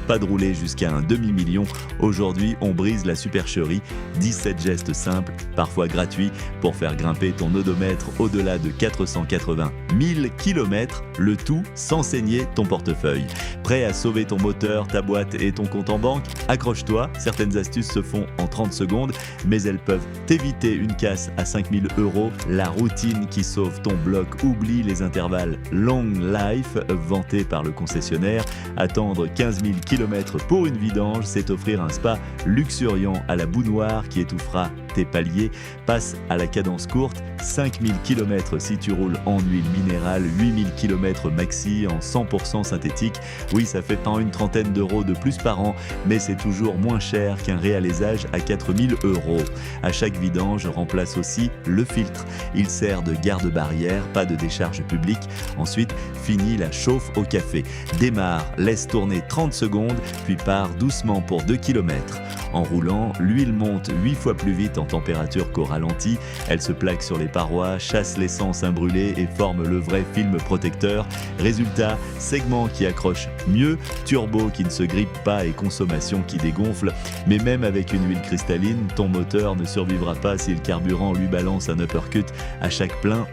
Pas de rouler jusqu'à un demi-million. Aujourd'hui, on brise la supercherie. 17 gestes simples, parfois gratuits, pour faire grimper ton odomètre au-delà de 480 000 km, le tout sans saigner ton portefeuille. Prêt à sauver ton moteur, ta boîte et ton compte en banque? Accroche-toi, certaines astuces se font en 30 secondes, mais elles peuvent t'éviter une casse à 5 000 €. La routine qui sauve ton bloc, oublie les intervalles long life vantés par le concessionnaire. Attendre 15 000 km pour une vidange, c'est offrir un spa luxuriant à la boue noire qui étouffera tes paliers. Passe à la cadence courte, 5 000 km si tu roules en huile minérale, 8 000 km maxi en 100% synthétique. Oui, ça fait pas une trentaine d'euros de plus par an, mais c'est toujours moins cher qu'un réalisage à 4 000 €. À chaque vidange, remplace aussi le filtre. Il sert de garde-barrière, pas de décharge publique. Ensuite, finis la chauffe au café. Démarre, laisse tourner 30 secondes, puis pars doucement pour 2 km. En roulant, l'huile monte 8 fois plus vite en température qu'au ralenti. Elle se plaque sur les parois, chasse l'essence imbrûlée et forme le vrai film protecteur. Résultat, segment qui accroche mieux, turbo qui ne se grippe pas et consommation qui dégonfle. Mais même avec une huile cristalline, ton moteur ne survivra pas si le carburant lui balance un uppercut à chaque plein.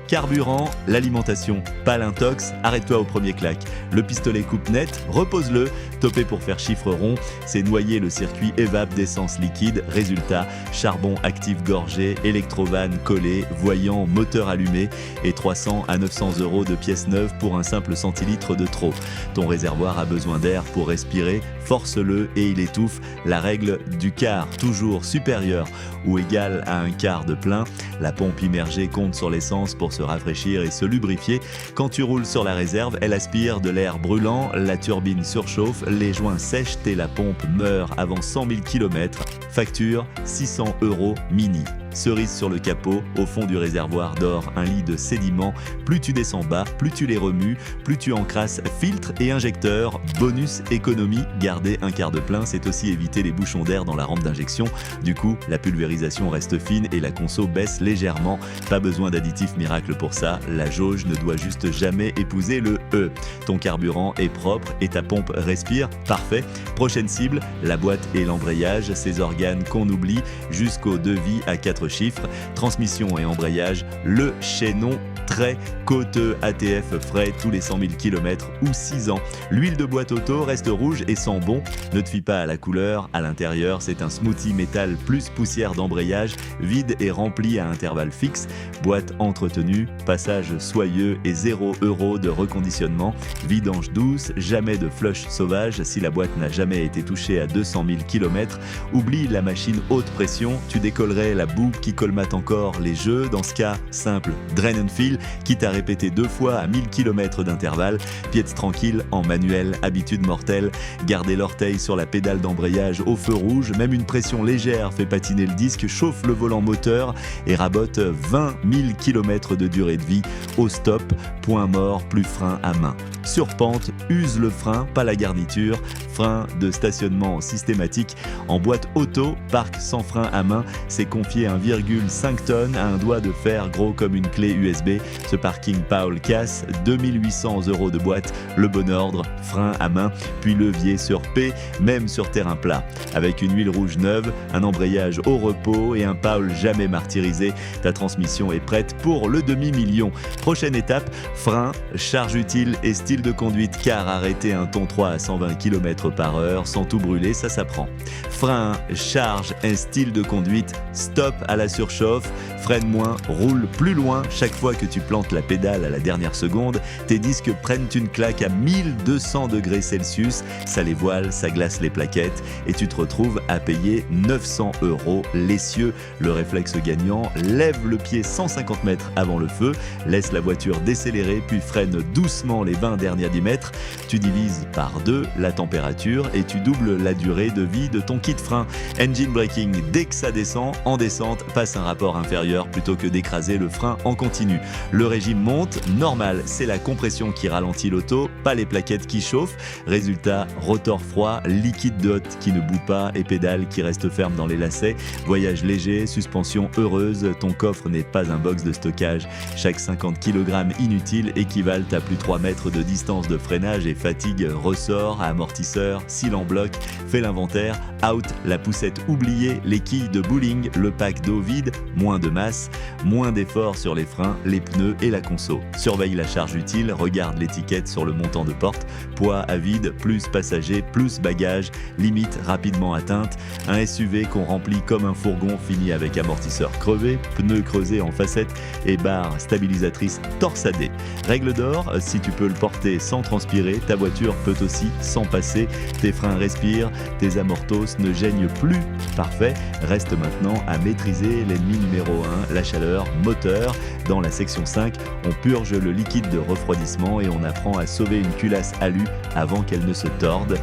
Carburant, l'alimentation, pas l'intox, arrête-toi au premier claque. Le pistolet coupe net, repose-le, topé pour faire chiffre rond, c'est noyer le circuit évap d'essence liquide. Résultat, charbon actif gorgé, électrovanne collé, voyant, moteur allumé et 300 à 900 € de pièces neuves pour un simple centilitre de trop. Ton réservoir a besoin d'air pour respirer, force-le et il étouffe. La règle du quart, toujours supérieure ou égale à un quart de plein. La pompe immergée compte sur l'essence pour se rafraîchir et se lubrifier. Quand tu roules sur la réserve, elle aspire de l'air brûlant, la turbine surchauffe, les joints sèchent et la pompe meurt avant 100 000 km. Facture 600 € mini. Cerise sur le capot, au fond du réservoir dort un lit de sédiments. Plus tu descends bas, plus tu les remues, plus tu encrasses filtre et injecteur. Bonus économie, garder un quart de plein, c'est aussi éviter les bouchons d'air dans la rampe d'injection. Du coup, la pulvérisation reste fine et la conso baisse légèrement. Pas besoin d'additif miracle pour ça, la jauge ne doit juste jamais épouser le E. Ton carburant est propre et ta pompe respire, parfait. Prochaine cible, la boîte et l'embrayage, ces organes qu'on oublie, jusqu'au devis à 4 chiffres, transmission et embrayage, le chaînon très coûteux, ATF frais tous les 100 000 km ou 6 ans. L'huile de boîte auto reste rouge et sent bon. Ne te fie pas à la couleur. À l'intérieur, c'est un smoothie métal plus poussière d'embrayage, vide et rempli à intervalles fixes. Boîte entretenue, passage soyeux et 0 € de reconditionnement. Vidange douce, jamais de flush sauvage si la boîte n'a jamais été touchée à 200 000 km. Oublie la machine haute pression, tu décollerais la boue qui colmate encore les jeux. Dans ce cas, simple, drain and fill, quitte à répéter 2 fois à 1000 km d'intervalle. Piète tranquille en manuel, habitude mortelle. Garder l'orteil sur la pédale d'embrayage au feu rouge, même une pression légère fait patiner le disque, chauffe le volant moteur et rabote 20 000 km de durée de vie. Au stop, point mort, plus frein à main. Sur pente, use le frein, pas la garniture. Frein de stationnement systématique. En boîte auto, parc sans frein à main, c'est confier 1,5 tonnes à un doigt de fer gros comme une clé USB. Ce parking Paul casse, 2800 € de boîte, le bon ordre, frein à main, puis levier sur P, même sur terrain plat. Avec une huile rouge neuve, un embrayage au repos et un Paul jamais martyrisé, ta transmission est prête pour le demi-million. Prochaine étape, frein, charge utile et style de conduite, car arrêter un ton 3 à 120 km/h sans tout brûler, ça s'apprend. Frein, charge, un style de conduite, stop à la surchauffe, freine moins, roule plus loin. Chaque fois que tu plantes la pédale à la dernière seconde, tes disques prennent une claque à 1200 degrés Celsius, ça les voile, ça glace les plaquettes et tu te retrouves à payer 900 € l'essieu. Le réflexe gagnant, lève le pied 150 mètres avant le feu, laisse la voiture décélérer puis freine doucement les 20 derniers mètres. Tu divises par 2 la température et tu doubles la durée de vie de ton kit frein. Engine braking, dès que ça descend, en descente, passe un rapport inférieur plutôt que d'écraser le frein en continu. Le régime monte, normal, c'est la compression qui ralentit l'auto, pas les plaquettes qui chauffent. Résultat, rotor froid, liquide de hotte qui ne bout pas et pédale qui reste ferme dans les lacets. Voyage léger, suspension heureuse, ton coffre n'est pas un box de stockage. Chaque 50 kg inutile équivalent à plus 3 mètres de distance de freinage et fatigue, ressort, amortisseur, cils en bloc. Fais l'inventaire, out, la poussette oubliée, les quilles de bowling, le pack d'eau vide, moins de masse, moins d'efforts sur les freins, les pneus et la conso. Surveille la charge utile, regarde l'étiquette sur le montant de porte, poids à vide, plus passagers, plus bagages, limite rapidement atteinte. Un SUV qu'on remplit comme un fourgon finit avec amortisseur crevé, pneus creusés en facettes et barre stabilisatrice torsadée. Règle d'or, si tu peux le porter sans transpirer, ta voiture peut aussi s'en passer. Tes freins respirent, tes amortos ne gênent plus. Parfait, reste maintenant à maîtriser l'ennemi numéro 1, la chaleur moteur. Dans la section 5, on purge le liquide de refroidissement et on apprend à sauver une culasse alu avant qu'elle ne se torde.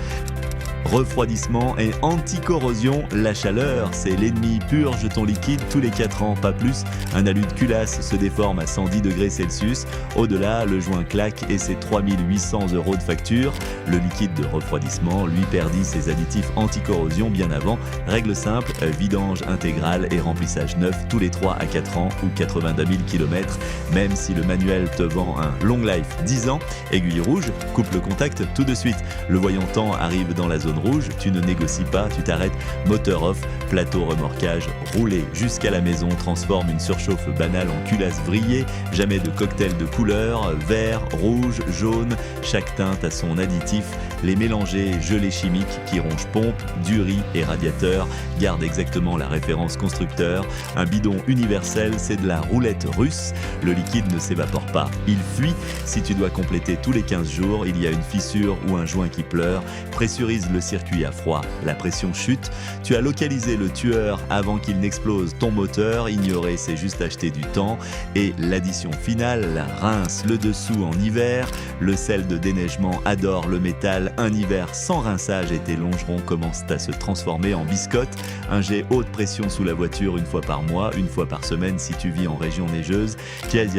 Refroidissement et anti-corrosion, la chaleur, c'est l'ennemi. Purge ton liquide tous les 4 ans, pas plus. Un alu de culasse se déforme à 110 degrés Celsius. Au-delà, le joint claque et ses 3800 € de facture. Le liquide de refroidissement, lui, perdit ses additifs anti-corrosion bien avant. Règle simple, vidange intégral et remplissage neuf tous les 3 à 4 ans ou 82 000 km. Même si le manuel te vend un long life 10 ans, aiguille rouge, coupe le contact tout de suite. Le voyant temps arrive dans la zone rouge, tu ne négocies pas, tu t'arrêtes, moteur off, plateau remorquage, roulé jusqu'à la maison, transforme une surchauffe banale en culasse vrillée, jamais de cocktail de couleurs, vert, rouge, jaune, chaque teinte a son additif, les mélanger, gelée chimique qui ronge pompe, durite et radiateur, garde exactement la référence constructeur, un bidon universel, c'est de la roulette russe, le liquide ne s'évapore pas, il fuit, si tu dois compléter tous les 15 jours, il y a une fissure ou un joint qui pleure, pressurise le circuit à froid, la pression chute, tu as localisé le tueur avant qu'il n'explose ton moteur, ignorer c'est juste acheter du temps, et l'addition finale, la rince le dessous en hiver, le sel de déneigement adore le métal, un hiver sans rinçage et tes longerons commencent à se transformer en biscottes, un jet haute pression sous la voiture une fois par mois, une fois par semaine si tu vis en région neigeuse,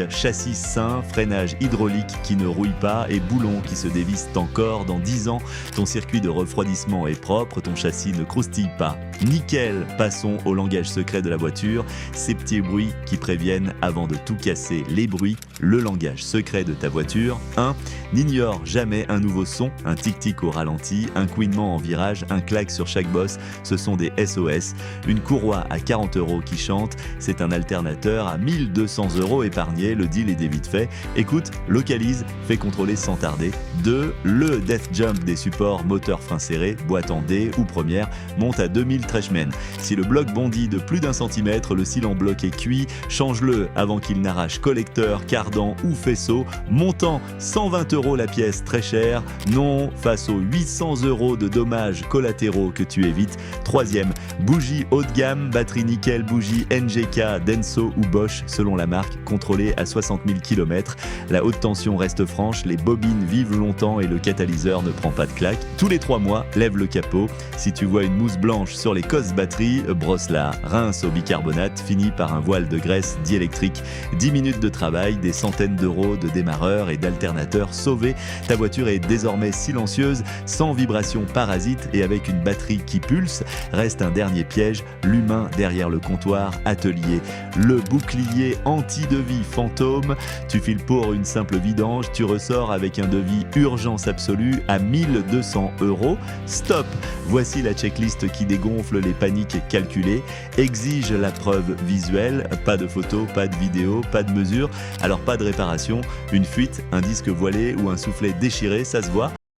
châssis sain, freinage hydraulique qui ne rouille pas et boulons qui se dévissent encore dans 10 ans, ton circuit de refroidissement est propre, ton châssis ne croustille pas. Nickel, passons au langage secret de la voiture, ces petits bruits qui préviennent avant de tout casser les bruits, le langage secret de ta voiture. 1. N'ignore jamais un nouveau son, un tic-tic au ralenti, un couinement en virage, un claque sur chaque bosse, ce sont des SOS. Une courroie à 40 € qui chante, c'est un alternateur à 1200 € épargnés, le deal est vite fait. Écoute, localise, fais contrôler sans tarder. 2. Le death jump des supports moteur frein serré, boîte en D ou première, monte à 2000 Trashman. Si le bloc bondit de plus d'1 centimètre, le cil en bloc est cuit, change-le avant qu'il n'arrache collecteur, cardan ou faisceau. Montant 120 € la pièce, très cher. Non, face aux 800 € de dommages collatéraux que tu évites. 3e, bougie haut de gamme, batterie nickel, bougie NGK, Denso ou Bosch selon la marque, contrôlée à 60 000 km. La haute tension reste franche, les bobines vivent longtemps et le catalyseur ne prend pas de claque. Tous les 3 mois, lève le capot. Si tu vois une mousse blanche sur les cosses batterie, brosse-la. Rince au bicarbonate, finit par un voile de graisse diélectrique. 10 minutes de travail, des centaines d'euros de démarreurs et d'alternateurs sauvés. Ta voiture est désormais silencieuse, sans vibration parasite et avec une batterie qui pulse. Reste un dernier piège, l'humain derrière le comptoir atelier. Le bouclier anti-devis fantôme. Tu files pour une simple vidange, tu ressors avec un devis urgence absolue à 1200 €. Stop! Voici la checklist qui dégonfle les paniques calculées. Exige la preuve visuelle, pas de photos, pas de vidéos, pas de mesures, alors pas de réparation. Une fuite, un disque voilé ou un soufflet déchiré, ça se voit.